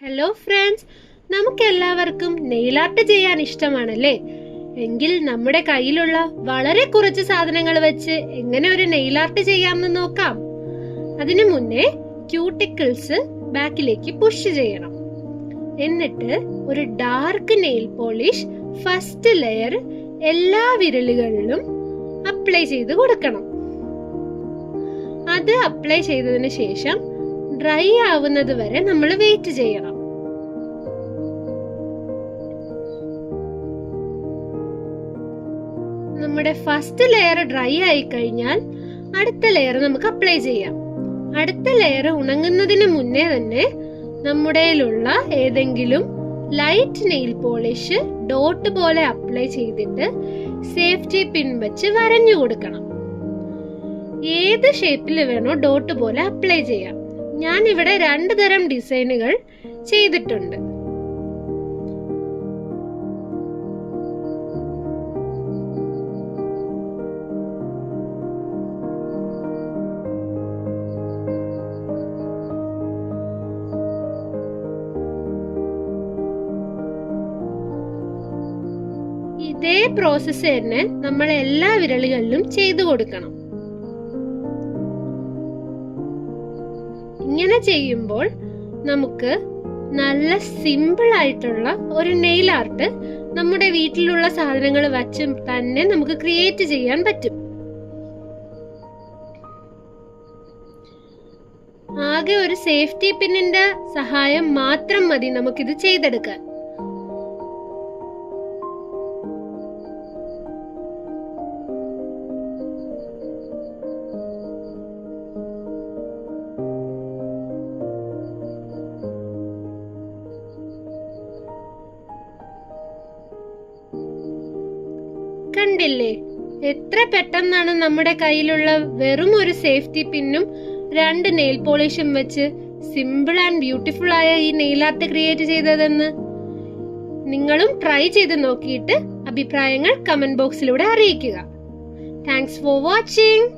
Hello friends, നമുക്കെല്ലാവർക്കും nail art ചെയ്യാൻ ഇഷ്ടമാണല്ലേ? എങ്കിൽ നമ്മുടെ കയ്യിലുള്ള വളരെ കുറച്ച് സാധനങ്ങൾ വെച്ച് എങ്ങനെ ഒരു നെയിൽ ആർട്ട് ചെയ്യാമെന്ന് നോക്കാം. അതിനു മുന്നേ ക്യൂട്ടിക്കിൾസ് ബാക്കിലേക്ക് പുഷ് ചെയ്യണം. എന്നിട്ട് ഒരു dark nail polish first layer എല്ലാ വിരലുകളിലും അപ്ലൈ ചെയ്ത് കൊടുക്കണം. അത് അപ്ലൈ ചെയ്തതിന് ശേഷം ഡ്രൈ ആവുന്നത് വരെ നമ്മൾ വെയിറ്റ് ചെയ്യണം. നമ്മുടെ ഫസ്റ്റ് ലെയർ ഡ്രൈ ആയി കഴിഞ്ഞാൽ അടുത്ത ലെയർ നമുക്ക് അപ്ലൈ ചെയ്യാം. അടുത്ത ലെയർ ഉണങ്ങുന്നതിന് മുന്നേ തന്നെ നമ്മുടെ ഏതെങ്കിലും ലൈറ്റ് നെയിൽ പോളിഷ് ഡോട്ട് പോലെ അപ്ലൈ ചെയ്തിട്ട് സേഫ്റ്റി പിൻ വെച്ച് വരഞ്ഞു കൊടുക്കണം. ഏത് ഷേപ്പിൽ വേണോ ഡോട്ട് പോലെ അപ്ലൈ ചെയ്യാം. ഞാൻ ഇവിടെ 2 തരം ഡിസൈനുകൾ ചെയ്തിട്ടുണ്ട്. ഇതേ പ്രോസസ്സ് തന്നെ നമ്മൾ എല്ലാ വിരലുകളിലും ചെയ്തു കൊടുക്കണം. ഇങ്ങനെ ചെയ്യുമ്പോൾ നമുക്ക് നല്ല സിമ്പിൾ ആയിട്ടുള്ള ഒരു നെയിൽ ആർട്ട് നമ്മുടെ വീട്ടിലുള്ള സാധനങ്ങൾ വച്ച് തന്നെ നമുക്ക് ക്രിയേറ്റ് ചെയ്യാൻ പറ്റും. ആകെ ഒരു സേഫ്റ്റി പിന്നിന്റെ സഹായം മാത്രം മതി നമുക്കിത് ചെയ്തെടുക്കാൻ. കണ്ടില്ലേ, എത്ര പെട്ടെന്നാണ് നമ്മുടെ കയ്യിലുള്ള വെറും ഒരു സേഫ്റ്റി പിന്നും 2 നെയിൽ പോളിഷും വെച്ച് സിമ്പിൾ ആൻഡ് ബ്യൂട്ടിഫുൾ ആയ ഈ നെയിൽ ആർട്ട് ക്രിയേറ്റ് ചെയ്തതെന്ന്. നിങ്ങളും ട്രൈ ചെയ്ത് നോക്കിയിട്ട് അഭിപ്രായങ്ങൾ കമന്റ് ബോക്സിലൂടെ അറിയിക്കുക. Thanks for watching.